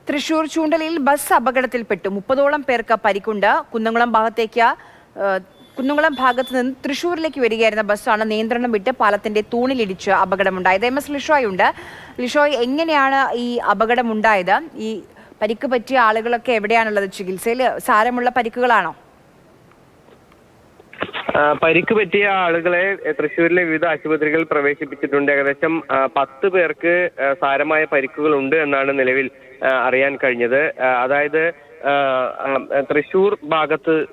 Thrissur ചൂണ്ടലിൽ bus അപകടത്തിൽപ്പെട്ടു. 30ഓളം പേർക്ക് പരിക്കുണ്ട്. കുന്നംകുളം ഭാഗത്ത് നിന്ന് തൃശൂരിലേക്ക് വരികയായിരുന്ന ബസ്സാണ് നിയന്ത്രണം വിട്ട് പാലത്തിന്റെ തൂണിലിടിച്ച് അപകടമുണ്ടായത്. MS ലിഷോയുണ്ട്. ലിഷോയ്, എങ്ങനെയാണ് ഈ അപകടമുണ്ടായത്? ഈ പരിക്ക് പറ്റിയ ആളുകളൊക്കെ എവിടെയാണുള്ളത്? ചികിത്സയിൽ സാരമുള്ള പരിക്കുകളാണോ? പരിക്ക് പറ്റിയ ആളുകളെ തൃശ്ശൂരിലെ വിവിധ ആശുപത്രികളിൽ പ്രവേശിപ്പിച്ചിട്ടുണ്ട്. ഏകദേശം 10 പേർക്ക് സാരമായ പരിക്കുകൾ ഉണ്ട് എന്നാണ് നിലവിൽ അറിയാൻ കഴിഞ്ഞത്. അതായത് തൃശ്ശൂർ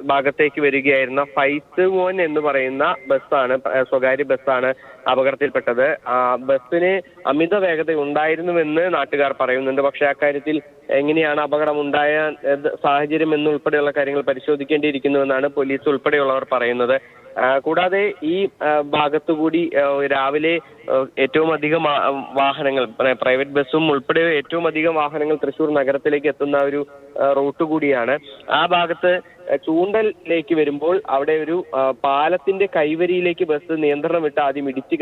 ഭാഗത്തേക്ക് വരികയായിരുന്ന ഫൈസ് മോൻ എന്ന് പറയുന്ന ബസ്സാണ്, സ്വകാര്യ ബസ്സാണ് അപകടത്തിൽപ്പെട്ടത്. ബസ്സിന് അമിത വേഗത ഉണ്ടായിരുന്നുവെന്ന് നാട്ടുകാർ പറയുന്നുണ്ട്. പക്ഷേ അക്കാര്യത്തിൽ എങ്ങനെയാണ് അപകടം ഉണ്ടായ സാഹചര്യം എന്നുൾപ്പെടെയുള്ള കാര്യങ്ങൾ പരിശോധിക്കേണ്ടിയിരിക്കുന്നുവെന്നാണ് പോലീസ് ഉൾപ്പെടെയുള്ളവർ പറയുന്നത്. കൂടാതെ ഈ ഭാഗത്തുകൂടി രാവിലെ ഏറ്റവും അധികം വാഹനങ്ങൾ, പ്രൈവറ്റ് ബസ്സും ഉൾപ്പെടെ ഏറ്റവും അധികം വാഹനങ്ങൾ തൃശ്ശൂർ നഗരത്തിലേക്ക് എത്തുന്ന ഒരു റൂട്ട് കൂടിയാണ്. ആ ഭാഗത്ത് ചൂണ്ടലിലേക്ക് വരുമ്പോൾ അവിടെ ഒരു പാലത്തിന്റെ കൈവരിയിലേക്ക് ബസ് നിയന്ത്രണം വിട്ട് ആദ്യം ഇടിച്ചു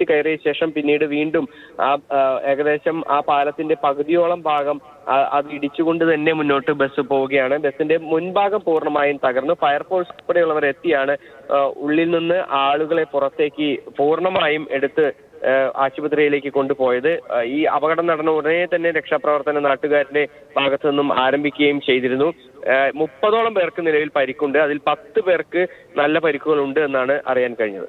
കയറിയ ശേഷം പിന്നീട് വീണ്ടും ഏകദേശം ആ പാലത്തിന്റെ പകുതിയോളം ഭാഗം അത് ഇടിച്ചുകൊണ്ട് തന്നെ മുന്നോട്ട് ബസ് പോവുകയാണ്. ബസ്സിന്റെ മുൻഭാഗം പൂർണ്ണമായും തകർന്നു. ഫയർഫോഴ്സ് ഉൾപ്പെടെയുള്ളവർ എത്തിയാണ് ഉള്ളിൽ നിന്ന് ആളുകളെ പുറത്തേക്ക് പൂർണ്ണമായും എടുത്ത് ആശുപത്രിയിലേക്ക് കൊണ്ടുപോയത്. ഈ അപകടം നടന്ന ഉടനെ തന്നെ രക്ഷാപ്രവർത്തനം നാട്ടുകാരുടെ ഭാഗത്തു നിന്നും ആരംഭിക്കുകയും ചെയ്തിരുന്നു. 30ഓളം പേർക്ക് നിലവിൽ പരിക്കുണ്ട്. അതിൽ 10 പേർക്ക് നല്ല പരിക്കുകൾ ഉണ്ട് എന്നാണ് അറിയാൻ കഴിഞ്ഞത്.